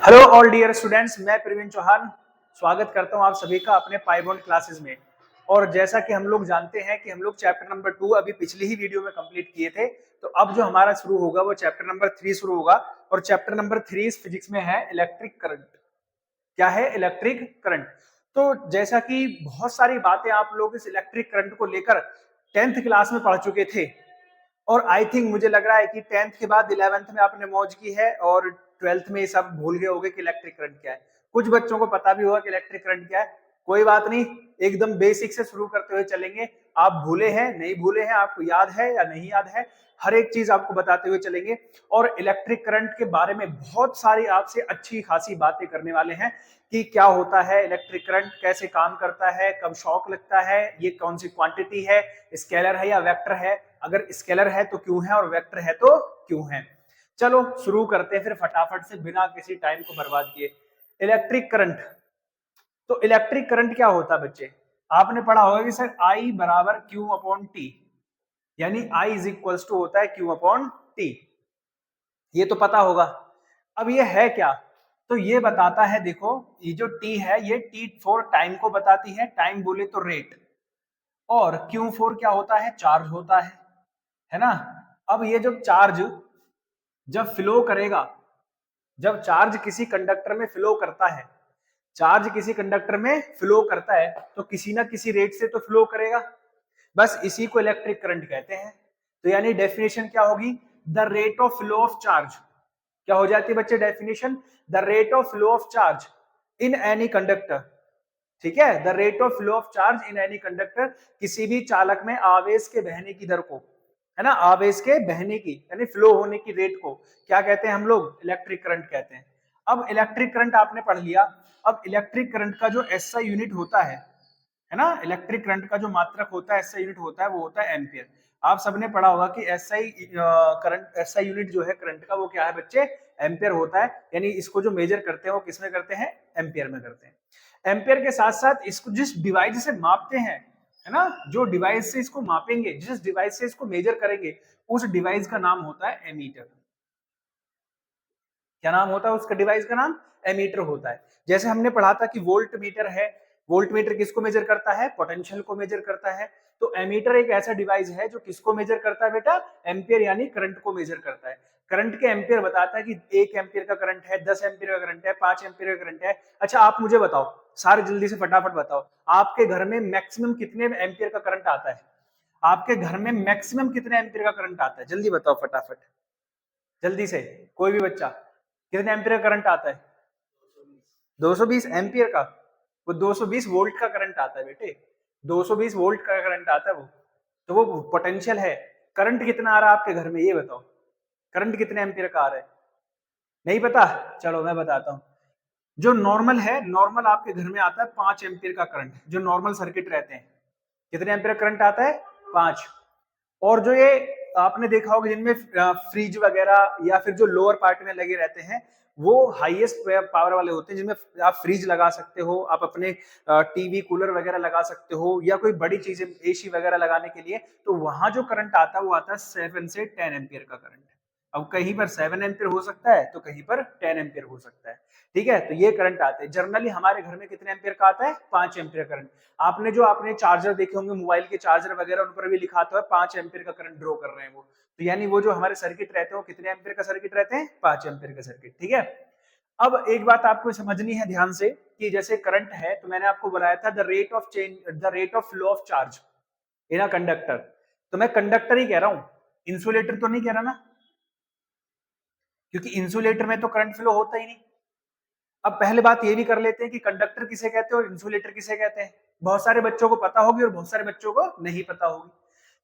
Hello all dear students, मैं प्रवीण चौहान स्वागत करता हूं आप सभी का अपने पाइबॉन्ड क्लासेस में। और जैसा कि हम लोग जानते हैं कि हम लोग चैप्टर नंबर 2 अभी पिछली ही वीडियो में कंप्लीट किए थे, तो अब जो हमारा शुरू होगा वो चैप्टर नंबर 3 शुरू होगा। और चैप्टर नंबर 3 इस फिजिक्स में है इलेक्ट्रिक करंट। क्या है? Electric current. तो जैसा कि बहुत सारी बातें आप लोग इस इलेक्ट्रिक करंट को लेकर 10th क्लास में पढ़ चुके थे, और आई थिंक मुझे लग रहा है कि 10th के बाद 11th में आपने मौज की है और 12th में सब भूल गए होंगे कि इलेक्ट्रिक करंट क्या है। कुछ बच्चों को पता भी होगा कि इलेक्ट्रिक करंट क्या है। कोई बात नहीं, एकदम बेसिक से शुरू करते हुए चलेंगे। आप भूले हैं नहीं भूले हैं, आपको याद है या नहीं याद है, हर एक चीज आपको बताते हुए चलेंगे। और इलेक्ट्रिक करंट के बारे में बहुत सारी आपसे अच्छी खासी बातें करने वाले हैं कि क्या होता है इलेक्ट्रिक करंट, कैसे काम करता है, कब शॉक लगता है, ये कौन सी क्वांटिटी है, स्केलर है या वेक्टर है, अगर स्केलर है तो क्यों है और वेक्टर है तो क्यों है। चलो शुरू करते हैं फिर फटाफट से बिना किसी टाइम को बर्बाद किए। Electric current. तो इलेक्ट्रिक करंट क्या होता है बच्चे? आपने पढ़ा होगा कि सर आई बराबर क्यू अपॉन टी, यानी आई इज इक्वल्स टू होता है क्यू अपॉन टी। ये तो पता होगा। अब ये है क्या? तो ये बताता है, देखो ये जो टी है ये टी फॉर टाइम को बताती है, टाइम बोले तो रेट। और क्यू फोर क्या होता है? चार्ज होता है ना। अब ये जो चार्ज जब फ्लो करेगा, जब चार्ज किसी कंडक्टर में फ्लो करता है, चार्ज किसी कंडक्टर में फ्लो करता है तो किसी ना किसी रेट से तो फ्लो करेगा। बस इसी को इलेक्ट्रिक करंट कहते हैं। तो यानी डेफिनेशन क्या होगी? The rate of flow of charge. क्या हो जाती है बच्चे definition? The rate of flow of charge in any conductor. ठीक है, the rate of flow of charge in any conductor, किसी भी चालक में आवेश के बहने की दर को, है ना, आवेश के बहने की यानी फ्लो होने की रेट को क्या कहते हैं हम लोग? इलेक्ट्रिक करंट कहते हैं। अब इलेक्ट्रिक करंट आपने पढ़ लिया। अब इलेक्ट्रिक करंट का जो एसआई यूनिट होता है ना, इलेक्ट्रिक करंट का जो मात्रक होता है, एसआई यूनिट होता है, वो होता है एम्पियर। आप सबने पढ़ा होगा कि एसआई करंट, एसआई यूनिट जो है करंट का, वो क्या है बच्चे? एम्पियर होता है। यानी इसको जो मेजर करते हैं वो किसमें करते हैं? एम्पियर में करते हैं। एम्पियर के साथ साथ इसको जिस डिवाइस से मापते हैं, है ना, जो डिवाइस से इसको मापेंगे, जिस डिवाइस से इसको मेजर करेंगे, उस डिवाइस का नाम होता है एमीटर। क्या नाम होता है उसका? डिवाइस का नाम एमीटर होता है। जैसे हमने पढ़ा था कि वोल्ट मीटर है, वोल्ट मीटर किसको मेजर करता है? पोटेंशियल को मेजर करता है। तो एमीटर एक ऐसा डिवाइस है जो किसको मेजर करता है बेटा? एम्पियर यानी करंट को मेजर करता है। करंट के एम्पियर बताता है कि 1 एम्पियर का करंट है, 10 एम्पियर का करंट है, 5 एम्पियर का करंट है। अच्छा आप मुझे बताओ, सारे जल्दी से फटाफट बताओ, आपके घर में मैक्सिमम कितने एम्पियर का करंट आता है? आपके घर में मैक्सिमम कितने एम्पियर का करंट आता है? जल्दी बताओ फटाफट, जल्दी से, कोई भी बच्चा। कितने एम्पियर का करंट आता है? 220 एम्पियर का? वो 220 वोल्ट का करंट आता है बेटे, 220 वोल्ट का करंट आता है वो। तो वो पोटेंशियल है। करंट कितना आ रहा है आपके घर में, ये बताओ, करंट कितने एम्पियर का आ रहा है? नहीं पता? चलो मैं बताता हूँ। जो नॉर्मल है, नॉर्मल आपके घर में आता है 5 एम्पियर का करंट, जो नॉर्मल सर्किट रहते हैं। कितने एम्पियर करंट आता है? 5। और जो ये आपने देखा होगा जिनमें फ्रिज वगैरह या फिर जो लोअर पार्ट में लगे रहते हैं, वो हाईएस्ट पावर वाले होते हैं, जिनमें आप फ्रिज लगा सकते हो, आप अपने टीवी कूलर वगैरह लगा सकते हो, या कोई बड़ी चीजें एसी वगैरह लगाने के लिए। तो वहां जो करंट आता है वो आता है 7 से 10 एम्पियर का करंट। अब कहीं पर 7 एम्पियर हो सकता है तो कहीं पर 10 एम्पियर हो सकता है। ठीक है, तो ये करंट आते हैं। जनरली हमारे घर में कितने एम्पियर का आता है? 5 एम्पियर करंट। आपने चार्जर देखे होंगे, मोबाइल के चार्जर वगैरह, उन पर भी लिखा आता है 5 एम्पियर का करंट ड्रॉ कर रहे हैं वो। तो यानी वो जो हमारे सर्किट रहते हैं वो कितने एम्पियर का सर्किट रहते हैं? 5 एम्पियर का सर्किट। ठीक है। अब एक बात आपको समझनी है ध्यान से, कि जैसे करंट है तो मैंने आपको बताया था the rate of change, the rate of flow of charge in a conductor. तो मैं कंडक्टर ही कह रहा हूं, इंसुलेटर तो नहीं कह रहा ना, क्योंकि इंसुलेटर में तो करंट फ्लो होता ही नहीं। अब पहले बात ये भी कर लेते हैं कि कंडक्टर किसे कहते हैं और इंसुलेटर किसे कहते हैं। बहुत सारे बच्चों को पता होगी और बहुत सारे बच्चों को नहीं पता होगी।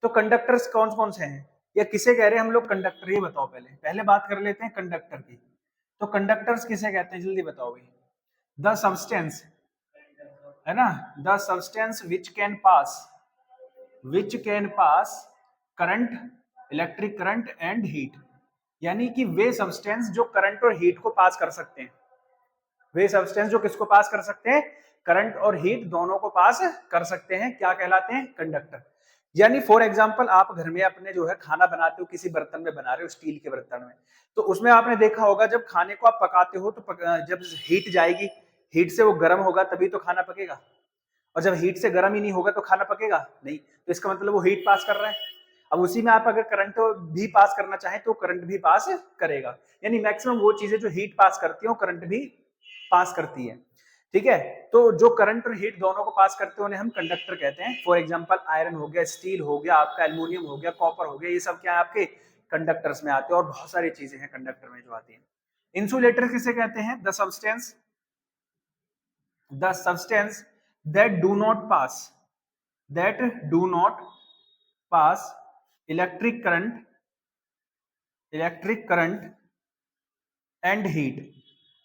तो कंडक्टर्स कौन कौन से हैं या किसे कह रहे हैं हम लोग कंडक्टर, ये बताओ। पहले पहले बात कर लेते हैं कंडक्टर की। तो कंडक्टर्स किसे कहते हैं, जल्दी बताओ भाई। द सब्सटेंस, है ना, the substance which can pass current, electric current and heat. यानी कि वे सब्सटेंस जो करंट और हीट को पास कर सकते हैं। वे सब्सटेंस जो किसको पास कर सकते हैं? करंट और हीट दोनों को पास कर सकते हैं, क्या कहलाते हैं? कंडक्टर। यानी फॉर एग्जांपल आप घर में अपने जो है खाना बनाते हो, किसी बर्तन में बना रहे हो, स्टील के बर्तन में, तो उसमें आपने देखा होगा जब खाने को आप पकाते हो तो जब हीट जाएगी, हीट से वो गर्म होगा तभी तो खाना पकेगा, और जब हीट से गर्म ही नहीं होगा तो खाना पकेगा नहीं। तो इसका मतलब वो हीट पास कर रहा है। अब उसी में आप अगर करंट भी पास करना चाहें तो करंट भी पास करेगा। यानी मैक्सिमम वो चीजें जो हीट पास करती है वो करंट भी पास करती है। ठीक है, तो जो करंट और हीट दोनों को पास करते हैं उन्हें हम कंडक्टर कहते हैं। फॉर एग्जांपल आयरन हो गया, स्टील हो गया, आपका एल्यूमिनियम हो गया, कॉपर हो गया, ये सब क्या है आपके कंडक्टर्स में आते हैं, और बहुत सारी चीजें हैं कंडक्टर में जो आती हैं। इंसुलेटर किसे कहते हैं? The substance that do not pass electric current and heat.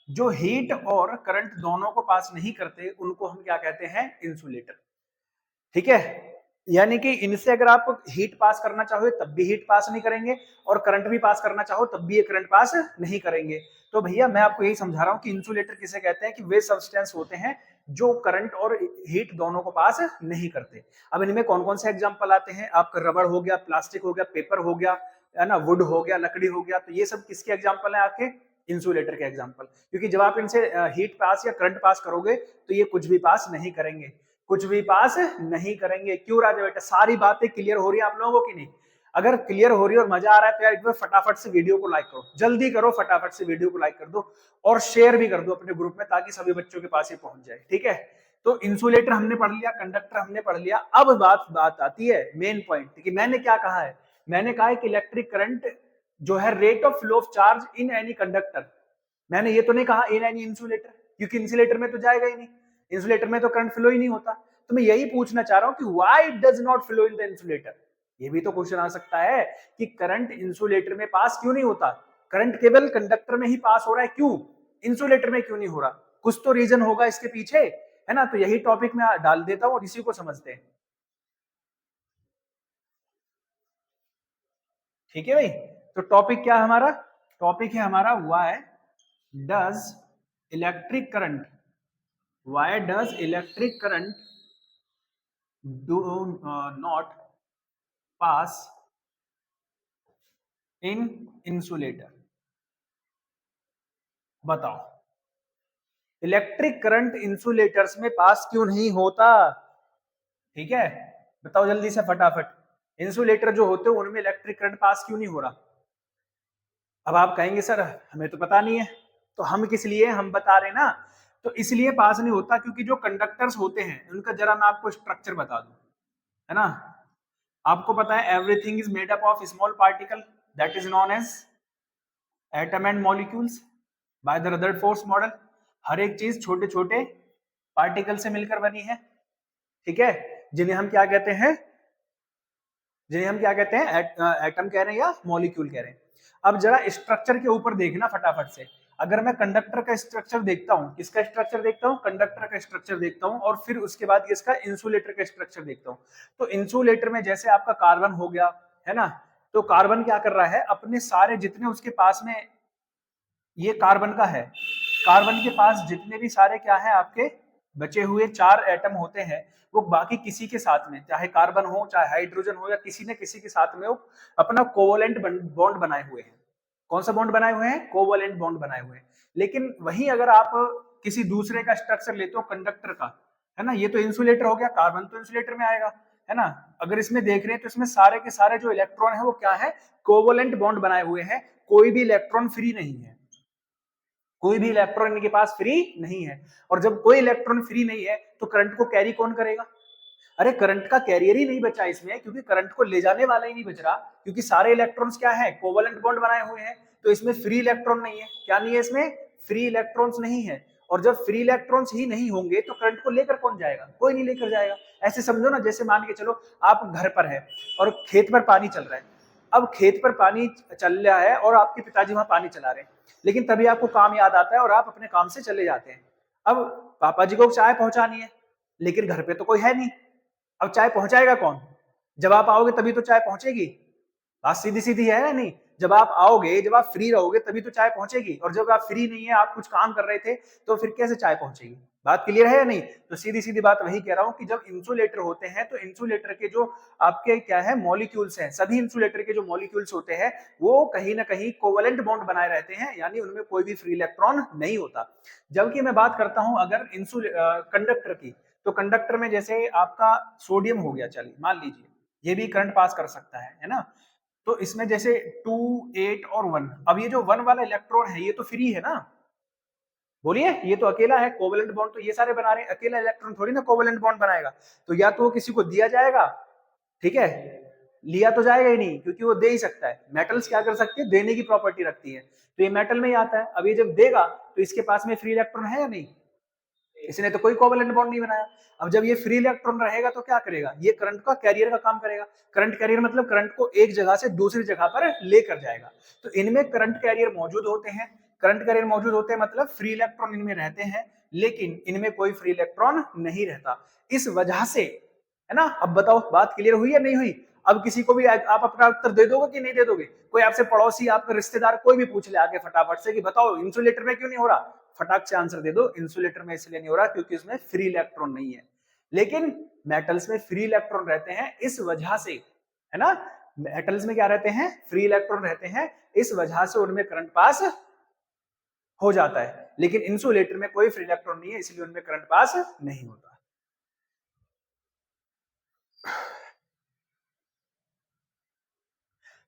जो हीट और करंट दोनों को पास नहीं करते उनको हम क्या कहते हैं? इंसुलेटर। ठीक है, यानी कि इनसे अगर आप हीट पास करना चाहो तब भी हीट पास नहीं करेंगे, और करंट भी पास करना चाहो तब भी ये करंट पास नहीं करेंगे। तो भैया मैं आपको यही समझा रहा हूं कि इंसुलेटर किसे कहते हैं, कि वे सब्सटेंस होते हैं जो करंट और हीट दोनों को पास नहीं करते। अब इनमें कौन कौन से एग्जांपल आते हैं? आपका रबड़ हो गया, प्लास्टिक हो गया, पेपर हो गया, है ना, वुड हो गया, लकड़ी हो गया। तो ये सब किसके एग्जांपल है? आपके इंसुलेटर के एग्जांपल। क्योंकि जब आप इनसे हीट पास या करंट पास करोगे तो ये कुछ भी पास नहीं करेंगे, कुछ भी पास नहीं करेंगे। क्यों राजा बेटा, सारी बातें क्लियर हो रही है आप लोगों की नहीं? अगर क्लियर हो रही है और मजा आ रहा है तो यार एक बार फटाफट से वीडियो को लाइक करो, जल्दी करो, फटाफट से वीडियो को लाइक कर दो और शेयर भी कर दो अपने ग्रुप में, ताकि सभी बच्चों के पास ये पहुंच जाए। ठीक है, तो इंसुलेटर हमने पढ़ लिया, कंडक्टर हमने पढ़ लिया। अब बात आती है मेन पॉइंट कि मैंने क्या कहा है। मैंने कहा है कि इलेक्ट्रिक करंट जो है rate of flow of charge in any conductor. मैंने ये तो नहीं कहा इन एनी इंसुलेटर, क्योंकि इंसुलेटर में तो जाएगा ही नहीं, इंसुलेटर में तो करंट फ्लो ही नहीं होता। तो मैं यही पूछना चाह रहा हूं कि why it does not flow in the insulator. ये भी तो क्वेश्चन आ सकता है कि करंट इंसुलेटर में पास क्यों नहीं होता, करंट केवल कंडक्टर में ही पास हो रहा है, क्यों इंसुलेटर में क्यों नहीं हो रहा? कुछ तो रीजन होगा इसके पीछे, है ना। तो यही टॉपिक में डाल देता हूं और इसी को समझते हैं। ठीक है भाई, तो टॉपिक क्या है हमारा? टॉपिक है हमारा why does electric current do not pass in insulator. बताओ, इलेक्ट्रिक करंट इंसुलेटर्स में पास क्यों नहीं होता? ठीक है, बताओ जल्दी से फटाफट। इंसुलेटर जो होते हैं उनमें इलेक्ट्रिक करंट पास क्यों नहीं हो रहा? अब आप कहेंगे सर हमें तो पता नहीं है, तो हम किस लिए हम बता रहे हैं ना। तो इसलिए पास नहीं होता क्योंकि जो कंडक्टर्स होते हैं उनका जरा मैं आपको स्ट्रक्चर बता दूं, है ना। आपको पता है everything is made up of small particle that is known as atom and molecules by the Rutherford model. हर एक चीज छोटे छोटे पार्टिकल से मिलकर बनी है। ठीक है, जिन्हें हम क्या कहते हैं? एटम कह रहे हैं या मॉलिक्यूल कह रहे हैं। अब जरा स्ट्रक्चर के ऊपर देखना फटाफट से। अगर मैं कंडक्टर का स्ट्रक्चर देखता हूं, किसका स्ट्रक्चर देखता हूं? कंडक्टर का स्ट्रक्चर देखता हूं, और फिर उसके बाद इसका इंसुलेटर का स्ट्रक्चर देखता हूं। तो इंसुलेटर में जैसे आपका कार्बन हो गया, है ना, तो कार्बन क्या कर रहा है? अपने सारे जितने उसके पास में, ये कार्बन का है, कार्बन के पास जितने भी सारे क्या है आपके बचे हुए 4 एटम होते हैं, वो बाकी किसी के साथ में, चाहे कार्बन हो चाहे हाइड्रोजन हो, या किसी न किसी के साथ में वो अपना कोवलेंट बॉन्ड बनाए हुए हैं। कौन सा बॉन्ड बनाए हुए हैं? कोवलेंट बॉन्ड बनाए हुए हैं। लेकिन वहीं अगर आप किसी दूसरे का स्ट्रक्चर लेते हो कंडक्टर का, है ना, ये तो इंसुलेटर हो गया, कार्बन तो इंसुलेटर में आएगा, है ना। अगर इसमें देख रहे हैं तो इसमें सारे के सारे जो इलेक्ट्रॉन है वो क्या है? कोवलेंट बॉन्ड बनाए हुए हैं, कोई भी इलेक्ट्रॉन फ्री नहीं है, कोई भी इलेक्ट्रॉन इनके पास फ्री नहीं है। और जब कोई इलेक्ट्रॉन फ्री नहीं है तो करंट को कैरी कौन करेगा? अरे करंट का कैरियर ही नहीं बचा इसमें, क्योंकि करंट को ले जाने वाला ही नहीं बच रहा, क्योंकि सारे इलेक्ट्रॉन्स क्या है? कोवलेंट बॉन्ड बनाए हुए हैं। तो इसमें फ्री इलेक्ट्रॉन नहीं है। क्या नहीं है इसमें? फ्री इलेक्ट्रॉन्स नहीं है। और जब फ्री इलेक्ट्रॉन्स ही नहीं होंगे तो करंट को लेकर कौन जाएगा? कोई नहीं लेकर जाएगा। ऐसे समझो ना, जैसे मान के चलो आप घर पर है और खेत पर पानी चल रहा है। अब खेत पर पानी चल रहा है और आपके पिताजी वहां पानी चला रहे हैं, लेकिन तभी आपको काम याद आता है और आप अपने काम से चले जाते हैं। अब पापा जी को चाय पहुंचानी है, लेकिन घर पे तो कोई है नहीं। अब चाय पहुंचाएगा कौन? जब आप आओगे तभी तो चाय पहुंचेगी। बात सीधी सीधी है ना? नहीं, जब आप आओगे, जब आप फ्री रहोगे तभी तो चाय पहुंचेगी, और जब आप फ्री नहीं है, आप कुछ काम कर रहे थे, तो फिर कैसे चाय पहुंचेगी? बात क्लियर है या नहीं? तो सीधी सीधी बात वही कह रहा हूं कि जब इंसुलेटर होते हैं तो इंसुलेटर के जो आपके क्या है मॉलिक्यूल्स हैं, सभी इंसुलेटर के जो मॉलिक्यूल्स होते हैं वो कहीं ना कहीं कोवेलेंट बॉन्ड बनाए रहते हैं, यानी उनमें कोई भी फ्री इलेक्ट्रॉन नहीं होता। जबकि मैं बात करता हूं अगर कंडक्टर की, तो कंडक्टर में जैसे आपका सोडियम हो गया, चलिए मान लीजिए ये भी करंट पास कर सकता है ना। तो इसमें जैसे 2, 8 और 1, अब ये जो 1 वाला इलेक्ट्रॉन है ये तो फ्री है ना, बोलिए, ये तो अकेला है, कोवेलेंट बॉन्ड तो ये सारे बना रहे हैं, अकेला इलेक्ट्रॉन थोड़ी ना कोवेलेंट बॉन्ड बनाएगा। तो या तो वो किसी को दिया जाएगा, ठीक है, लिया तो जाएगा ही नहीं क्योंकि वो दे ही सकता है। मेटल्स क्या कर सकते हैं, देने की प्रॉपर्टी रखती है, तो ये मेटल में ही आता है। अब ये जब देगा तो इसके पास में फ्री इलेक्ट्रॉन है या नहीं, इसने तो कोई कोवेलेंट बॉन्ड नहीं बनाया। अब जब ये फ्री इलेक्ट्रॉन रहेगा तो क्या करेगा, ये करंट का कैरियर का काम करेगा। करंट कैरियर मतलब करंट को एक जगह से दूसरी जगह पर लेकर जाएगा। तो इनमें करंट कैरियर मौजूद होते हैं, करंट कैरियर मौजूद होते हैं मतलब फ्री इलेक्ट्रॉन इनमें रहते हैं, लेकिन इनमें कोई फ्री इलेक्ट्रॉन नहीं रहता। इस वजह से, है ना। अब बताओ बात क्लियर हुई या नहीं हुई? अब किसी को भी आप अपना उत्तर दे दोगे कि नहीं दे दोगे? कोई आपसे पड़ोसी, आपका रिश्तेदार, कोई भी पूछ ले आके फटाफट से कि बताओ इंसुलेटर में क्यों नहीं हो रहा, फटाक से आंसर दे दो, इंसुलेटर में इसलिए नहीं हो रहा क्योंकि उसमें फ्री इलेक्ट्रॉन नहीं है। लेकिन मेटल्स में फ्री इलेक्ट्रॉन रहते हैं, इस वजह से, है ना, मेटल्स में क्या रहते हैं, फ्री इलेक्ट्रॉन रहते हैं, इस वजह से उनमें करंट पास हो जाता है। लेकिन इंसुलेटर में कोई फ्री इलेक्ट्रॉन नहीं है, इसलिए उनमें करंट पास नहीं होता।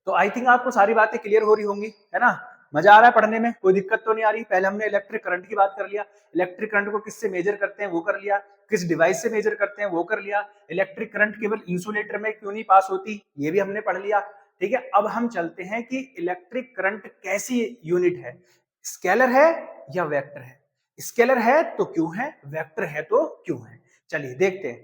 तो आई थिंक आपको सारी बातें क्लियर हो रही होंगी, है ना। मजा आ रहा है पढ़ने में, कोई दिक्कत तो नहीं आ रही। पहले हमने इलेक्ट्रिक करंट की बात कर लिया, इलेक्ट्रिक करंट को किससे मेजर करते हैं वो कर लिया, किस डिवाइस से मेजर करते हैं वो कर लिया, इलेक्ट्रिक करंट केवल इंसुलेटर में क्यों नहीं पास होती ये भी हमने पढ़ लिया, ठीक है। अब हम चलते हैं कि इलेक्ट्रिक करंट कैसी यूनिट है, स्केलर है या वेक्टर है। स्केलर है तो क्यों है, वेक्टर है तो क्यों है, चलिए देखते हैं,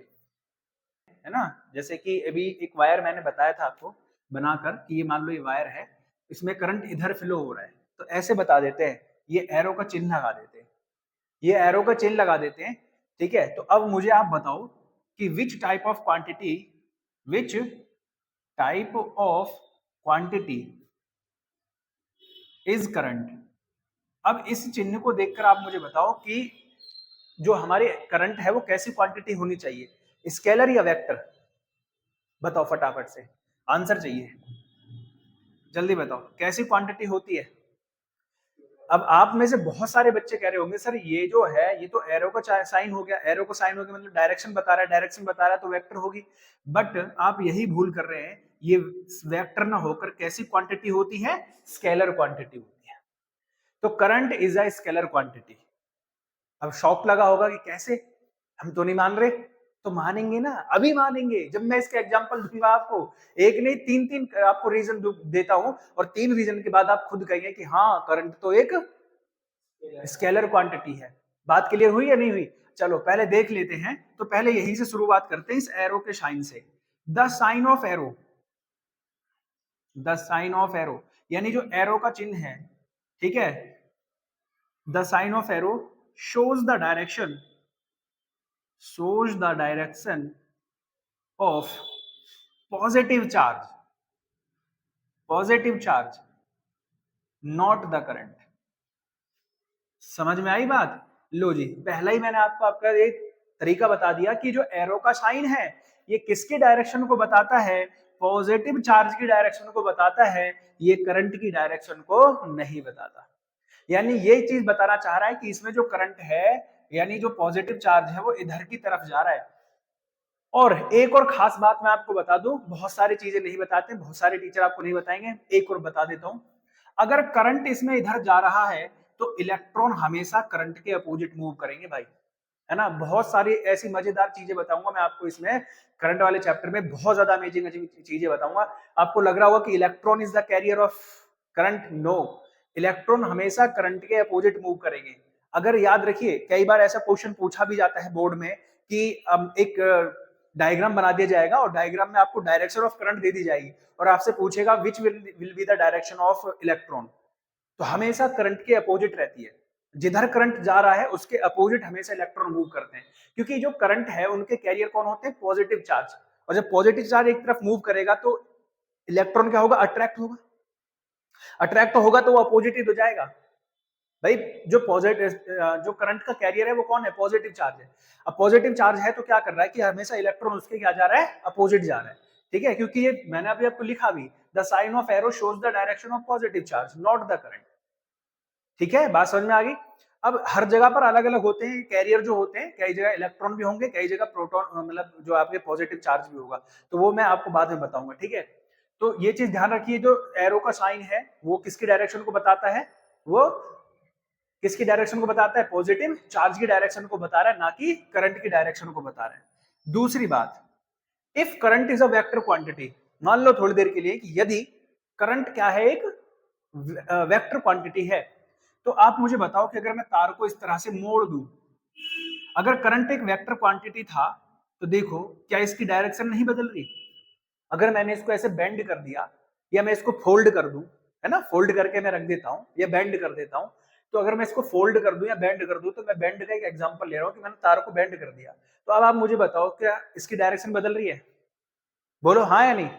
है ना। जैसे कि अभी एक वायर मैंने बताया था आपको बनाकर कि ये मान लो ये वायर है, इसमें करंट इधर फ्लो हो रहा है, तो ऐसे बता देते हैं, ये एरो का चिन्ह लगा देते हैं, ये एरो का चिन्ह लगा देते हैं, ठीक है। तो अब मुझे आप बताओ कि which type of quantity is current. अब इस चिन्ह को देखकर आप मुझे बताओ कि जो हमारे करंट है वो कैसी क्वांटिटी होनी चाहिए, स्केलर या वेक्टर, बताओ फटाफट से, आंसर चाहिए, जल्दी बताओ कैसी क्वांटिटी होती है। अब आप में से बहुत सारे बच्चे कह रहे होंगे सर ये जो है ये तो एरो का साइन हो गया, एरो का साइन हो गया मतलब डायरेक्शन बता रहा है, डायरेक्शन बता रहा है तो वेक्टर होगी। बट आप यही भूल कर रहे हैं, ये वेक्टर ना होकर कैसी क्वांटिटी होती है, स्केलर क्वांटिटी होती है। तो current is a scalar quantity. अब शॉक लगा होगा कि कैसे, हम तो नहीं मान रहे। तो मानेंगे ना, अभी मानेंगे जब मैं इसका एग्जांपल दूंगा आपको, एक नहीं तीन तीन आपको रीजन देता हूं, और 3 रीजन के बाद आप खुद कहेंगे कि हाँ करंट तो एक स्केलर क्वांटिटी है। बात क्लियर हुई या नहीं हुई? चलो पहले देख लेते हैं, तो पहले यहीं से शुरुआत करते हैं इस एरो के साइन से। The sign of arrow, the sign of arrow यानी जो एरो का चिन्ह है, ठीक है, the sign of arrow shows the direction, shows the direction of positive charge, positive charge, not the current। समझ में आई बात? लो जी, पहला ही मैंने आपको आपका एक तरीका बता दिया कि जो एरो का साइन है ये किसके डायरेक्शन को बताता है, पॉजिटिव चार्ज की डायरेक्शन को बताता है, ये करंट की डायरेक्शन को नहीं बताता। यानी ये चीज बताना चाह रहा है कि इसमें जो करंट है, यानी जो पॉजिटिव चार्ज है वो इधर की तरफ जा रहा है। और एक और खास बात मैं आपको बता दूं, बहुत सारी चीजें नहीं बताते, बहुत सारे टीचर आपको नहीं बताएंगे, एक और बता देता हूं। अगर करंट इसमें इधर जा रहा है तो इलेक्ट्रॉन हमेशा करंट के अपोजिट मूव करेंगे भाई, है ना। बहुत सारी ऐसी मजेदार चीजें बताऊंगा मैं आपको इसमें, करंट वाले चैप्टर में बहुत ज्यादा अमेजिंग चीजें बताऊंगा। आपको लग रहा होगा कि electron is the carrier of current, no, electron हमेशा करंट के अपोजिट मूव करेंगे। अगर याद रखिए, कई बार ऐसा क्वेश्चन पूछा भी जाता है बोर्ड में कि एक डायग्राम बना दिया जाएगा और डायग्राम में आपको डायरेक्शन ऑफ करंट दे दी जाएगी और आपसे पूछेगा which will be the direction of electron. तो हमेशा करंट के अपोजिट रहती है, जिधर करंट जा रहा है उसके अपोजिट हमेशा इलेक्ट्रॉन मूव करते हैं, क्योंकि जो करंट है उनके कैरियर कौन होते हैं, पॉजिटिव चार्ज। और जब पॉजिटिव चार्ज एक तरफ मूव करेगा तो इलेक्ट्रॉन क्या होगा, अट्रैक्ट होगा, अट्रैक्ट होगा तो वो अपोजिट ही तो जाएगा। भाई जो पॉजिटिव जो करंट का कैरियर है वो कौन है, पॉजिटिव चार्ज है। अब पॉजिटिव चार्ज है तो क्या कर रहा है कि हमेशा इलेक्ट्रॉन उसके क्या जा रहा है, अपोजिट जा रहा है। ठीक है, क्योंकि ये मैंने अभी आपको लिखा भी, the sign of arrow shows the direction of positive charge not the current. ठीक है, बात समझ में आ गई। अब हर जगह पर अलग अलग होते हैं कैरियर जो होते हैं, कई जगह इलेक्ट्रॉन भी होंगे, कई जगह प्रोटॉन मतलब जो आपके पॉजिटिव चार्ज भी होगा, तो वो मैं आपको बाद में बताऊंगा। ठीक है, तो ये चीज ध्यान रखिए, जो एरो का साइन है वो किसकी डायरेक्शन को बताता है, वो किसकी डायरेक्शन को बताता है, पॉजिटिव चार्ज की डायरेक्शन को बता रहा है, ना कि करंट की डायरेक्शन को बता रहा है। दूसरी बात, if current is a vector quantity, मान लो थोड़ी देर के लिए कि यदि करंट क्या है, एक वेक्टर क्वांटिटी है, तो आप मुझे बताओ कि अगर मैं तार को इस तरह से मोड़ दूं, अगर करंट एक वेक्टर क्वांटिटी था तो देखो क्या इसकी डायरेक्शन नहीं बदल रही। अगर मैंने इसको ऐसे बेंड कर दिया या मैं इसको फोल्ड कर दूं, है ना, फोल्ड करके मैं रख देता हूं या बेंड कर देता हूं, तो अगर मैं इसको फोल्ड कर दूं या बेंड कर दूं, तो मैं बेंड का एक एग्जांपल ले रहा हूं कि मैंने तार को बेंड कर दिया, तो अब आप मुझे बताओ क्या इसकी डायरेक्शन बदल रही है, बोलो हाँ या नहीं।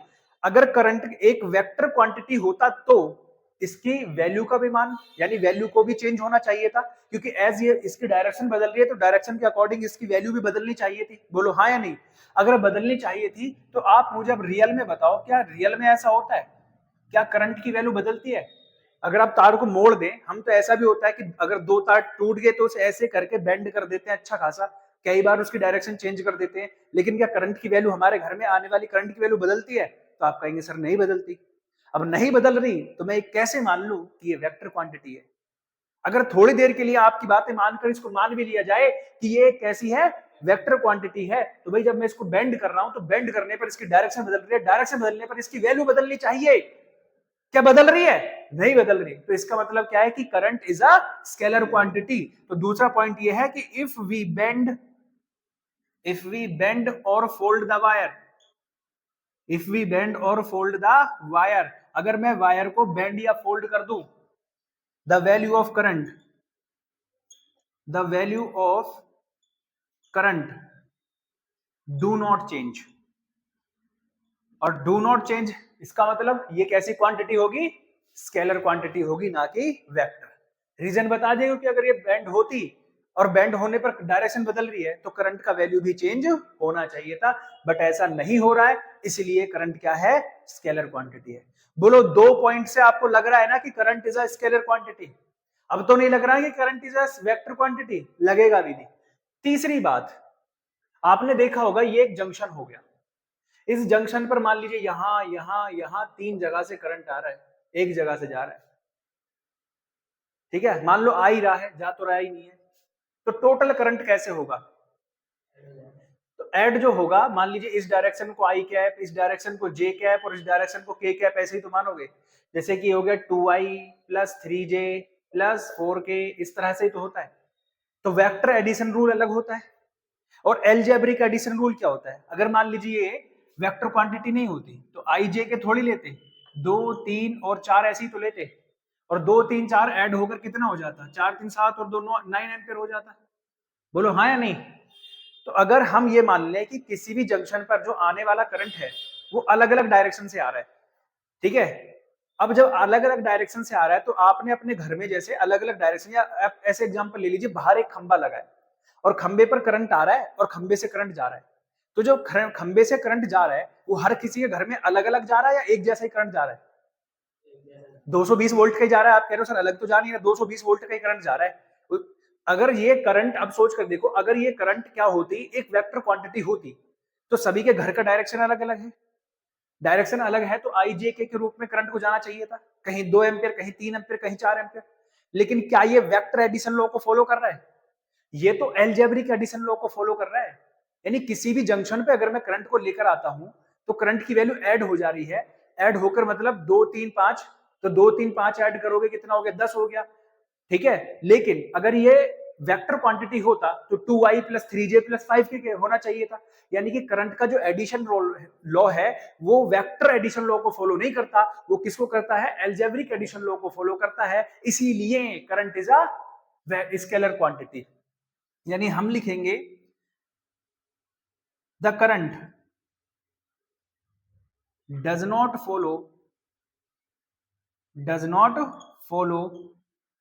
अगर करंट एक वेक्टर क्वांटिटी होता तो इसकी वैल्यू का भी मान यानी वैल्यू को भी चेंज होना चाहिए था, क्योंकि एज ये इसकी डायरेक्शन बदल रही है तो डायरेक्शन के अकॉर्डिंग इसकी वैल्यू भी बदलनी चाहिए थी, बोलो हाँ या नहीं। अगर बदलनी चाहिए थी तो आप मुझे अब रियल में बताओ, क्या रियल में ऐसा होता है, क्या करंट की वैल्यू बदलती है। अगर आप तार को मोड़ दें, हम तो ऐसा भी होता है कि अगर दो तार टूट गए तो उसे ऐसे करके बेंड कर देते हैं अच्छा खासा, कई बार उसकी डायरेक्शन चेंज कर देते हैं, लेकिन क्या करंट की वैल्यू, हमारे घर में आने वाली करंट की वैल्यू बदलती है, तो आप कहेंगे सर नहीं बदलती। अब नहीं बदल रही तो मैं कैसे मान लूं कि ये वेक्टर क्वांटिटी है। अगर थोड़ी देर के लिए आपकी बातें मानकर इसको मान भी लिया जाए कि ये कैसी है, वेक्टर क्वांटिटी है, तो भाई जब मैं इसको बेंड कर रहा हूं तो बेंड करने पर इसकी डायरेक्शन बदल रही है, डायरेक्शन बदलने पर इसकी वैल्यू बदलनी चाहिए, क्या बदल रही है, नहीं बदल रही। तो इसका मतलब क्या है कि current is a scalar quantity. तो दूसरा पॉइंट ये है कि इफ वी बेंड और fold the wire, if we bend और फोल्ड द वायर, अगर मैं वायर को बेंड या फोल्ड कर दूं, the value of current, the value of current do not change. और डू नॉट चेंज इसका मतलब ये कैसी क्वांटिटी होगी, स्केलर क्वांटिटी होगी, ना कि वेक्टर। रीजन बता देगा कि अगर ये बेंड होती और बेंड होने पर डायरेक्शन बदल रही है तो करंट का वैल्यू भी चेंज होना चाहिए था, बट ऐसा नहीं हो रहा है, इसलिए करंट क्या है, स्केलर क्वांटिटी है। बोलो दो पॉइंट से आपको लग रहा है ना कि current is a scalar quantity, अब तो नहीं लग रहा है कि current is a vector quantity, लगेगा भी नहीं। तीसरी बात, आपने देखा होगा ये एक जंक्शन हो गया, इस जंक्शन पर मान लीजिए यहां यहां यहां तीन जगह से करंट आ रहा है, एक जगह से जा रहा है, ठीक है, मान लो आ ही रहा है, जा तो रहा ही नहीं है, तो टोटल करंट कैसे होगा, तो ऐड जो होगा, मान लीजिए इस डायरेक्शन को आई कैप, इस डायरेक्शन को जे कैप और इस डायरेक्शन को के कैप, ऐसे ही तो मानोगे, जैसे कि हो गया 2i plus 3j plus 4k, इस तरह से ही तो होता है। तो वेक्टर एडिशन रूल अलग होता है और एलजेब्रिक एडिशन रूल क्या होता है, अगर मान लीजिए ये वेक्टर क्वांटिटी नहीं होती तो आई जे के थोड़ी लेते, 2 3 और 4 ऐसे ही तो लेते, और 2 3 4 ऐड होकर कितना हो जाता, 4 3 7 और 2 9 एम्पियर हो जाता, बोलो हाँ या नहीं। तो अगर हम ये मान लें कि किसी भी जंक्शन पर जो आने वाला करंट है वो अलग अलग डायरेक्शन से आ रहा है, ठीक है, अब जब अलग अलग डायरेक्शन से आ रहा है तो आपने अपने घर में जैसे अलग अलग डायरेक्शन, या आप ऐसे एग्जांपल ले लीजिए, बाहर एक खंबा लगा है और खंबे पर करंट आ रहा है और खंबे से करंट जा रहा है, तो जो खंबे से करंट जा रहा है वो हर किसी के घर में अलग अलग जा रहा है या एक जैसा ही करंट जा रहा है, 220 वोल्ट का ही जा रहा है, आप कह रहे हो सर अलग तो जा नहीं रहा, 220 वोल्ट का ही करंट जा रहा है। अगर ये करंट, अब सोच कर देखो, अगर ये करंट क्या होती, एक वेक्टर क्वांटिटी होती, तो सभी के घर का डायरेक्शन अलग अलग है, डायरेक्शन अलग है तो आई जे के रूप में करंट को जाना चाहिए था, कहीं 2 एम्पियर, कहीं 3 एम्पियर, कहीं 4 एम्पियर। लेकिन क्या ये वेक्टर एडिशन लॉ को फॉलो कर रहा है, ये तो एलजेब्रिक एडिशन लॉ को फॉलो कर रहा है, यानी किसी भी जंक्शन पे अगर मैं करंट को लेकर आता हूं तो करंट की वैल्यू ऐड हो जा रही है, ऐड होकर मतलब 2 3 5, तो 2 3 5 ऐड करोगे कितना हो गया, 10 हो गया, ठीक है। लेकिन अगर ये वेक्टर क्वांटिटी होता तो 2i plus 3j plus 5k होना चाहिए था, यानी कि करंट का जो एडिशन लॉ है वो वेक्टर एडिशन लॉ को फॉलो नहीं करता, वो किसको करता है, एल्जेब्रिक एडिशन लॉ को फॉलो करता है, इसीलिए current is a scalar quantity. यानी हम लिखेंगे the current does not follow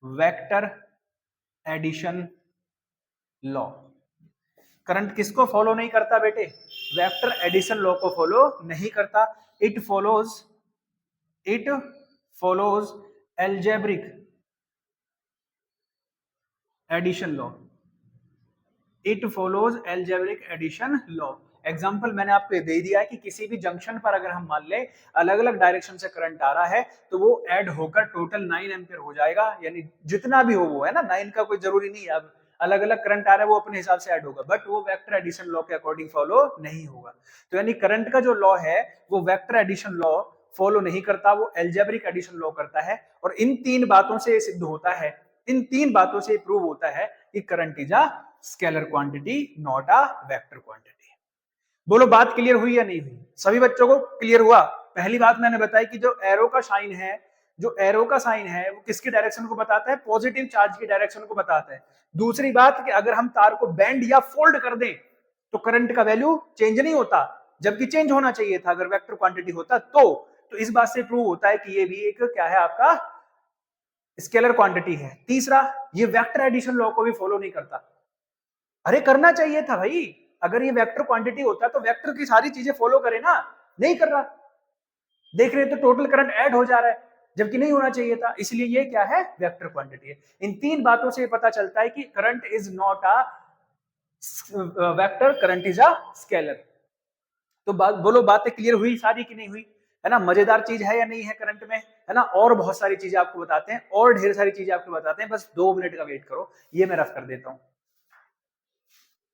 vector addition law. Current किसको फॉलो नहीं करता बेटे? वेक्टर एडिशन लॉ को फॉलो नहीं करता। It follows algebraic addition law. It follows algebraic addition law. Example मैंने आपको दे दिया है कि किसी भी जंक्शन पर अगर हम मान ले अलग अलग डायरेक्शन से करंट आ रहा है तो वो ऐड होकर टोटल 9 एम्पियर हो जाएगा, यानी जितना भी हो वो, है ना, 9 का कोई जरूरी नहीं है। अब अलग अलग करंट आ रहा है वो अपने हिसाब से ऐड होगा, बट वो वेक्टर एडिशन लॉ के अकॉर्डिंग फॉलो नहीं होगा। तो यानी करंट का जो लॉ है वो वेक्टर एडिशन लॉ फॉलो नहीं करता, वो एल्जेब्रिक एडिशन लॉ करता है। और इन तीन बातों से सिद्ध होता है, इन तीन बातों से प्रूव होता है कि current is a scalar quantity not a vector quantity. बोलो बात क्लियर हुई या नहीं हुई? सभी बच्चों को क्लियर हुआ? पहली बात मैंने बताई कि जो एरो का साइन है, जो एरो का साइन है वो किसकी डायरेक्शन को बताता है? पॉजिटिव चार्ज की डायरेक्शन को बताता है। दूसरी बात कि अगर हम तार को बेंड या फोल्ड कर दें तो करंट का वैल्यू चेंज नहीं होता, जबकि चेंज होना चाहिए था अगर वेक्टर क्वांटिटी होता तो इस बात से प्रूव होता है कि ये भी एक क्या है, आपका स्केलर क्वांटिटी है। तीसरा, ये वेक्टर एडिशन लॉ को भी फॉलो नहीं करता। अरे करना चाहिए था भाई, अगर ये वेक्टर क्वांटिटी होता तो वेक्टर की सारी चीजें फॉलो करे ना, नहीं कर रहा। देख रहे तो टोटल करंट ऐड हो जा रहा है जबकि नहीं होना चाहिए था, इसलिए ये क्या है, वेक्टर क्वांटिटी है। इन तीन बातों से पता चलता है कि current is not a vector, current is a scalar. तो बोलो बातें क्लियर हुई सारी कि नहीं हुई? है ना, मजेदार चीज है या नहीं है करंट में, है ना। और बहुत सारी चीजें आपको बताते हैं, और ढेर सारी चीजें आपको बताते हैं, बस 2 मिनट का वेट करो, ये मैं रफ कर देता हूं,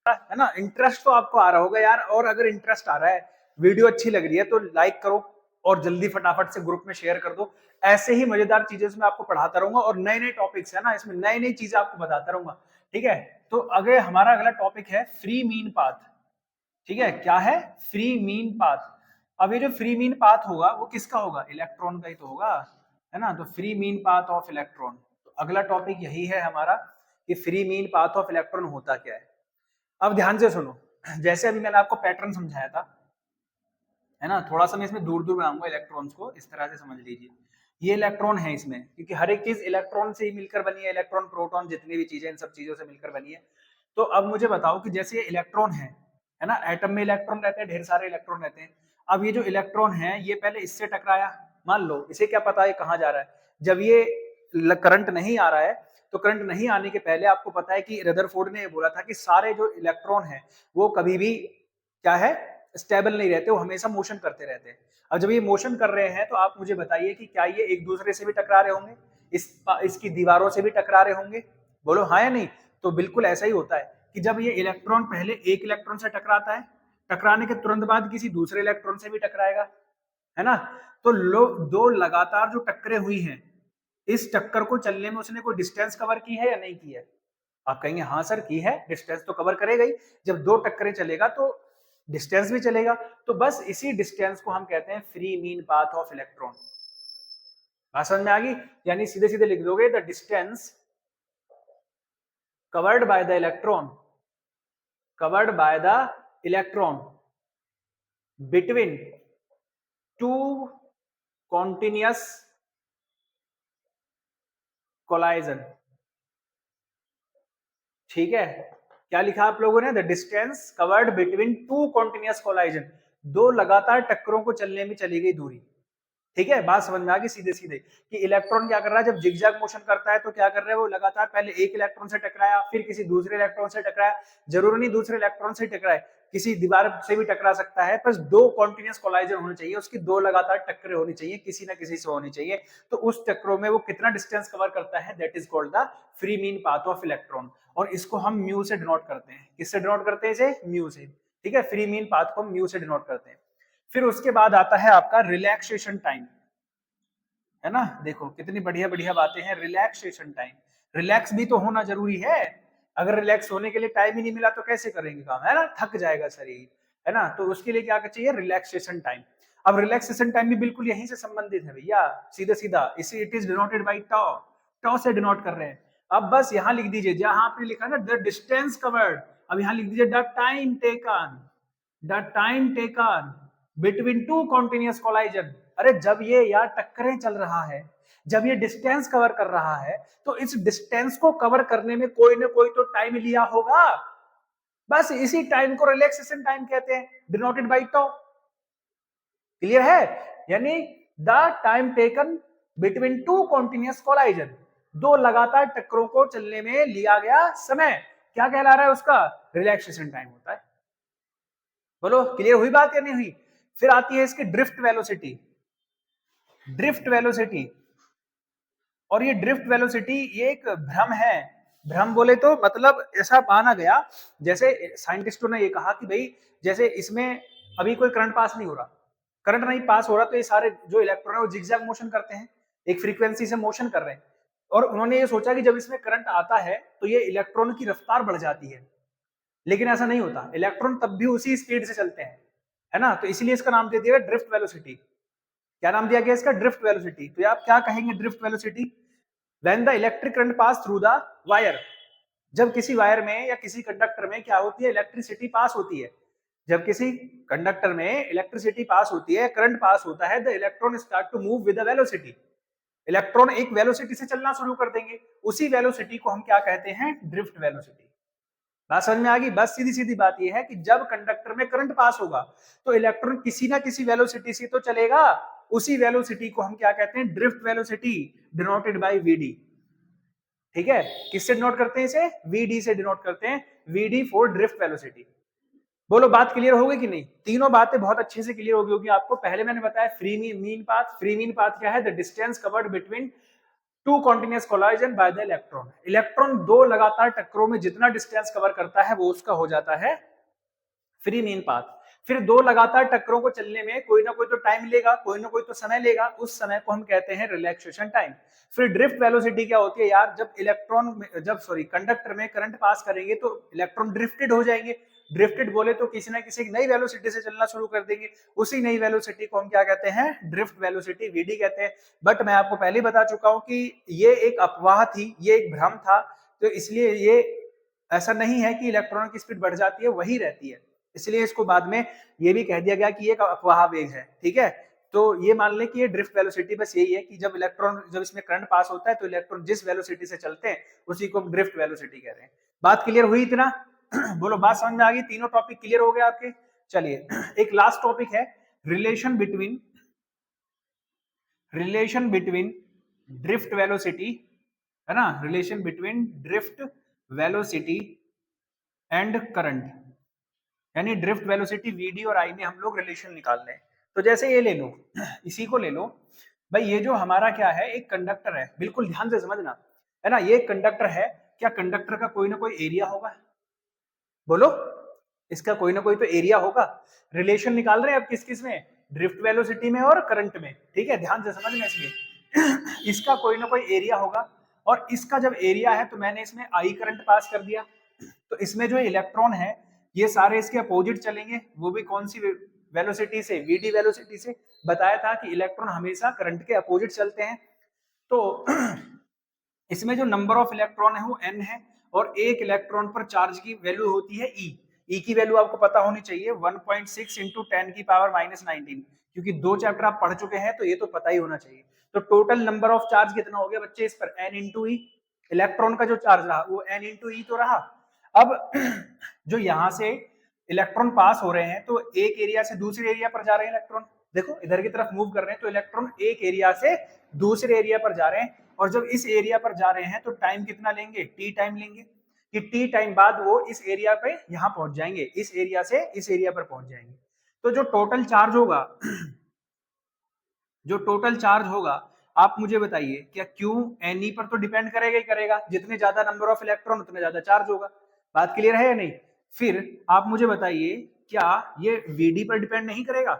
है ना। इंटरेस्ट तो आपको आ रहा होगा यार, और अगर इंटरेस्ट आ रहा है, वीडियो अच्छी लग रही है तो लाइक करो और जल्दी फटाफट से ग्रुप में शेयर कर दो। ऐसे ही मजेदार चीजें इसमें आपको पढ़ाता रहूंगा और नए नए टॉपिक्स है ना, इसमें नई नई चीजें आपको बताता रहूंगा, ठीक है। तो अगर हमारा अगला टॉपिक है फ्री मीन पाथ, ठीक है। क्या है? Free mean path. अब ये जो फ्री मीन पाथ होगा वो किसका होगा? इलेक्ट्रॉन का ही तो होगा, है ना। तो free mean path of electron, तो अगला टॉपिक यही है हमारा कि free mean path of electron होता क्या है। अब ध्यान से सुनो, जैसे अभी मैंने आपको पैटर्न समझाया था, है ना, थोड़ा सा मैं इसमें दूर दूर बनाऊंगा इलेक्ट्रॉन्स को, इस तरह से समझ लीजिए। ये इलेक्ट्रॉन है इसमें, क्योंकि हर एक चीज इलेक्ट्रॉन से ही मिलकर बनी है, इलेक्ट्रॉन प्रोटॉन जितनी भी चीजें, इन सब चीजों से मिलकर बनी है। तो अब मुझे बताओ कि जैसे ये इलेक्ट्रॉन है ना, एटम में इलेक्ट्रॉन रहते हैं, ढेर सारे इलेक्ट्रॉन रहते हैं। अब ये जो इलेक्ट्रॉन है ये पहले इससे टकराया, मान लो, इसे क्या पता है कहाँ जा रहा है। जब ये करंट नहीं आ रहा है, तो करंट नहीं आने के पहले आपको पता है कि रदरफोर्ड ने बोला था कि सारे जो इलेक्ट्रॉन है वो कभी भी क्या है, स्टेबल नहीं रहते, वो हमेशा मोशन करते रहते हैं। अब जब ये मोशन कर रहे हैं तो आप मुझे बताइए कि क्या ये एक दूसरे से भी टकरा रहे होंगे, इसकी दीवारों से भी टकरा रहे होंगे? बोलो हाँ या नहीं। तो बिल्कुल ऐसा ही होता है कि जब ये इलेक्ट्रॉन पहले एक इलेक्ट्रॉन से टकराता है, टकराने के तुरंत बाद किसी दूसरे इलेक्ट्रॉन से भी टकराएगा, है ना। तो दो लगातार जो टक्करें हुई हैं, इस टक्कर को चलने में उसने कोई डिस्टेंस कवर की है या नहीं की है? आप कहेंगे हाँ सर की है, डिस्टेंस तो कवर करेगा ही, जब दो टक्करें चलेगा तो डिस्टेंस भी चलेगा। तो बस इसी डिस्टेंस को हम कहते हैं free mean path of electron. बात समझ में आ गई? यानी सीधे सीधे लिख दोगे the distance covered by the electron, covered by the electron between two continuous collision. ठीक है, क्या लिखा आप लोगों ने? The distance covered between two continuous collision, दो लगातार टक्करों को चलने में चली गई दूरी। ठीक है, बात समझ में आ गई सीधे सीधे कि इलेक्ट्रॉन क्या कर रहा है, जब जिगजैग मोशन करता है तो क्या कर रहा है, वो लगातार पहले एक इलेक्ट्रॉन से टकराया, फिर किसी दूसरे इलेक्ट्रॉन से टकराया, जरूरी नहीं दूसरे इलेक्ट्रॉन से टकराए, किसी दीवार से भी टकरा सकता है, बस दो कॉन्टिन्यूअस कोलाइजन होने चाहिए, उसकी दो लगातार टक्करें होनी चाहिए, किसी ना किसी से होनी चाहिए। तो उस टक्करों में वो कितना डिस्टेंस कवर करता है, that is called the free mean path of electron. और इसको हम म्यू से डिनोट करते हैं। किससे डिनोट करते हैं इसे? म्यू से। ठीक है, फ्री मीन पाथ को म्यू से डिनोट करते हैं। फिर उसके बाद आता है आपका रिलैक्सेशन टाइम, है ना। देखो कितनी बढ़िया बढ़िया बातें हैं। रिलैक्सेशन टाइम, रिलैक्स भी तो होना जरूरी है, अगर रिलैक्स होने के लिए टाइम ही नहीं मिला तो कैसे करेंगे काम, है ना, थक जाएगा शरीर, है ना। तो उसके लिए क्या चाहिए? Relaxation time. अब रिलैक्सेशन टाइम भी बिल्कुल यहीं से संबंधित है भैया, सीधा सीधा इसे it is denoted by tau, tau से डिनोट कर रहे हैं। अब बस यहां लिख दीजिए जहां आपने लिखा ना द डिस्टेंस कवर्ड, अब यहां लिख दीजिए the time taken, the time taken between two continuous collision. अरे जब ये यार टक्करें चल रहा है, जब ये डिस्टेंस कवर कर रहा है तो इस डिस्टेंस को कवर करने में कोई ना कोई तो टाइम लिया होगा, बस इसी टाइम को रिलैक्सेशन टाइम कहते हैं, डिनोटेड बाय टाउ। क्लियर है? यानी the time taken between two continuous collision, दो लगातार टक्करों को चलने में लिया गया समय क्या कहला रहा है? उसका रिलैक्सेशन टाइम होता है। बोलो क्लियर हुई बात या नहीं हुई? फिर आती है इसकी ड्रिफ्ट वेलोसिटी। ड्रिफ्ट वेलोसिटी, और ये ड्रिफ्ट वेलोसिटी ये एक भ्रम है। भ्रम बोले तो मतलब ऐसा माना गया, जैसे साइंटिस्टों ने ये कहा कि भाई जैसे इसमें अभी कोई करंट पास नहीं हो रहा, करंट नहीं पास हो रहा, तो ये सारे जो इलेक्ट्रॉन है वो जिगजैग मोशन करते हैं, एक फ्रीक्वेंसी से मोशन कर रहे हैं, और उन्होंने ये सोचा कि जब इसमें करंट आता है तो ये इलेक्ट्रॉन की रफ्तार बढ़ जाती है, लेकिन ऐसा नहीं होता, इलेक्ट्रॉन तब भी उसी स्पीड से चलते हैं, है ना। तो इसलिए इसका नाम दे दिया ड्रिफ्ट वेलोसिटी। क्या नाम दिया गया इसका? Drift velocity. तो आप क्या कहेंगे drift velocity? When the electric current pass through the wire, जब किसी वायर में या किसी कंडक्टर में क्या होती है? इलेक्ट्रिसिटी पास होती है। जब किसी कंडक्टर में इलेक्ट्रिसिटी पास होती है, करंट पास होता है, the electron start to move with the velocity, electron एक वेलोसिटी से चलना शुरू कर देंगे, उसी वेलोसिटी को हम क्या कहते हैं? Drift velocity. बात समझ में आ गई? बस सीधी सीधी बात यह है कि जब कंडक्टर में करंट पास होगा तो इलेक्ट्रॉन किसी ना किसी वेलोसिटी से तो चलेगा, उसी वेलोसिटी को हम क्या कहते हैं? Drift velocity, denoted by VD. ठीक है, किससे डिनोट करते हैं इसे? वीडी से डिनोट करते हैं, वीडी फॉर ड्रिफ्ट वेलोसिटी। बोलो बात क्लियर हो गई कि नहीं? तीनों बातें बहुत अच्छे से क्लियर हो गई होगी आपको। पहले मैंने बताया free mean path. Free mean path क्या है? The distance covered between two continuous collision by the electron. Electron दो लगातार टक्करों में जितना डिस्टेंस कवर करता है वो उसका हो जाता है फ्री मीन पाथ। फिर दो लगातार टक्करों को चलने में कोई ना कोई तो टाइम लेगा, कोई ना कोई तो समय लेगा, उस समय को हम कहते हैं रिलैक्सेशन टाइम। फिर ड्रिफ्ट वेलोसिटी क्या होती है यार? जब कंडक्टर में करंट पास करेंगे तो इलेक्ट्रॉन ड्रिफ्टेड हो जाएंगे। ड्रिफ्टेड बोले तो किसी ना किसी नई वेलोसिटी से चलना शुरू कर देंगे, उसी नई वेलोसिटी को हम क्या कहते हैं? ड्रिफ्ट वेलोसिटी, वीडी कहते हैं। बट मैं आपको पहले बता चुका हूं कि ये एक अफवाह थी, ये एक भ्रम था, तो इसलिए ये ऐसा नहीं है कि इलेक्ट्रॉन की स्पीड बढ़ जाती है, वही रहती है। इसलिए इसको बाद में ये भी कह दिया गया कि ये अफवाह वेग है। ठीक है, तो ये मान ले कि ये ड्रिफ्ट वेलोसिटी बस यही है कि जब इसमें करंट पास होता है तो इलेक्ट्रॉन जिस वेलोसिटी से चलते हैं उसी को हम ड्रिफ्ट वेलोसिटी कह रहे हैं। बात क्लियर हुई इतना? बोलो बात समझ में आ गई? तीनों टॉपिक क्लियर हो गए आपके? चलिए एक लास्ट टॉपिक है, रिलेशन बिटवीन ड्रिफ्ट वेलोसिटी, है ना, relation between drift velocity and current, यानी ड्रिफ्ट वेलोसिटी वीडी और आई में हम लोग रिलेशन निकाल रहे हैं। तो जैसे ये ले लो, इसी को ले लो भाई, ये जो हमारा क्या है? एक कंडक्टर है, बिल्कुल ध्यान से समझना, है ना। ये कंडक्टर है, क्या कंडक्टर का कोई ना कोई एरिया होगा? बोलो, इसका कोई ना कोई तो एरिया होगा। रिलेशन निकाल रहे हैं अब किस किस में? ड्रिफ्ट वेलोसिटी में और करंट में। ठीक है, ध्यान से समझना। इसलिए इसका कोई ना कोई एरिया होगा, और इसका जब एरिया है तो मैंने इसमें आई करंट पास कर दिया, तो इसमें जो इलेक्ट्रॉन है ये सारे इसके अपोजिट चलेंगे, वो भी कौन सी वेलोसिटी से? वीडी वेलोसिटी से। बताया था कि इलेक्ट्रॉन हमेशा करंट के अपोजिट चलते हैं। तो इसमें जो नंबर ऑफ इलेक्ट्रॉन है वो n है, और एक इलेक्ट्रॉन पर चार्ज की वैल्यू होती है e। e की वैल्यू आपको पता होनी चाहिए 1.6 इंटू 10 की पावर -19, क्योंकि 2 चैप्टर आप पढ़ चुके हैं तो ये तो पता ही होना चाहिए। तो टोटल नंबर ऑफ चार्ज कितना हो गया बच्चे इस पर? n इंटू ई। इलेक्ट्रॉन का जो चार्ज रहा वो n इंटू ई तो रहा। अब जो यहाँ से इलेक्ट्रॉन पास हो रहे हैं तो एक एरिया से दूसरे एरिया पर जा रहे हैं इलेक्ट्रॉन, देखो इधर की तरफ मूव कर रहे हैं, तो इलेक्ट्रॉन एक एरिया से दूसरे एरिया पर जा रहे हैं, और जब इस एरिया पर जा रहे हैं तो टाइम कितना लेंगे? टी टाइम लेंगे, कि टी टाइम बाद वो इस एरिया पे यहाँ पहुंच जाएंगे, इस एरिया से इस एरिया पर पहुंच जाएंगे। तो जो टोटल चार्ज होगा आप मुझे बताइए, क्या क्यू एन ई पर तो डिपेंड करेगा ही करेगा, जितने ज्यादा नंबर ऑफ इलेक्ट्रॉन उतने ज्यादा चार्ज होगा। बात क्लियर है या नहीं? फिर आप मुझे बताइए, क्या ये वीडी पर डिपेंड नहीं करेगा?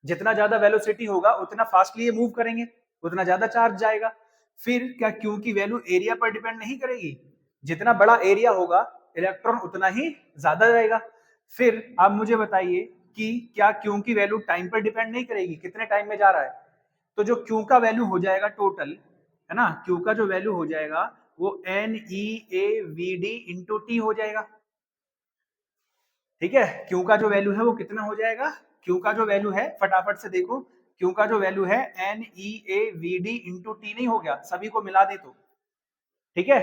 जितना ज्यादा वेलोसिटी होगा उतना फास्टली ये मूव करेंगे, उतना ज्यादा चार्ज जाएगा। फिर क्या क्यू की वैल्यू एरिया पर डिपेंड नहीं करेगी? जितना बड़ा एरिया होगा इलेक्ट्रॉन उतना ही ज्यादा जाएगा। फिर आप मुझे बताइए कि क्या क्यू की वैल्यू टाइम पर डिपेंड नहीं करेगी, कितने टाइम में जा रहा है? तो जो क्यू का वैल्यू हो जाएगा टोटल, है ना, क्यू का जो वैल्यू हो जाएगा वो N E A V D into T हो जाएगा। ठीक है, क्यू का जो वैल्यू है वो कितना हो जाएगा? क्यू का जो वैल्यू है फटाफट से देखो, क्यू का जो वैल्यू है NEAVD इंटू टी नहीं हो गया, सभी को मिला दे तो, ठीक है।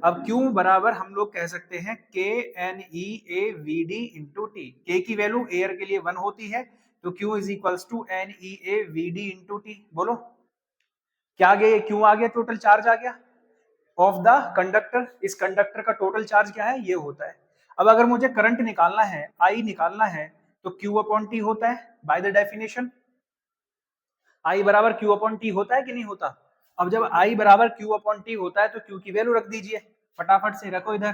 अब Q बराबर हम लोग कह सकते हैं KNEAVD इंटू टी। के की वैल्यू एयर के लिए 1 होती है, तो Q is equals to NEAVD into T. बोलो क्या आ गया, क्यों आ गया, टोटल चार्ज आ गया ऑफ द कंडक्टर। इस कंडक्टर का टोटल चार्ज क्या है, ये होता है। अब अगर मुझे करंट निकालना है, आई निकालना है, तो Q अपॉन टी होता है बाय द डेफिनेशन। आई बराबर Q अपॉन टी होता है कि नहीं होता। अब जब आई बराबर Q अपॉन टी होता है तो Q की वैल्यू रख दीजिए, फटाफट से रखो इधर।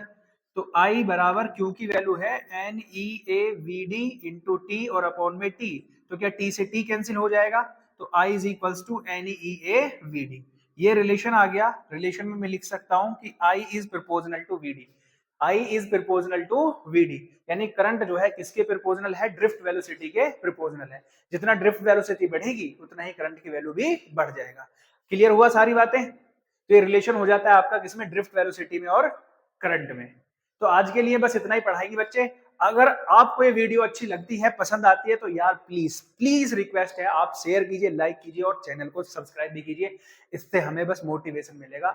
तो आई बराबर Q की वैल्यू है NEAVD इंटू टी और अपॉन में टी, तो क्या टी से टी कैंसिल हो जाएगा, तो I is equals to NEAVD। ये रिलेशन आ गया। रिलेशन में मैं लिख सकता हूं कि I is proportional to VD। I is proportional to VD, यानी करंट जो है किसके प्रोपोर्शनल है, ड्रिफ्ट वेलोसिटी के प्रोपोर्शनल है। जितना ड्रिफ्ट वेलोसिटी बढ़ेगी उतना ही करंट की वैल्यू भी बढ़ जाएगा। क्लियर हुआ सारी बातें। तो ये रिलेशन हो जाता है आपका किसमें, ड्रिफ्ट वेलोसिटी में और करंट में। तो आज के लिए बस इतना ही पढ़ाएंगे बच्चे। अगर आपको ये वीडियो अच्छी लगती है, पसंद आती है, तो यार प्लीज प्लीज रिक्वेस्ट है, आप शेयर कीजिए, लाइक कीजिए और चैनल को सब्सक्राइब भी कीजिए। इससे हमें बस मोटिवेशन मिलेगा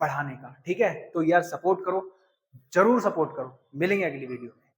पढ़ाने का, ठीक है। तो यार सपोर्ट करो, जरूर सपोर्ट करो। मिलेंगे अगली वीडियो में।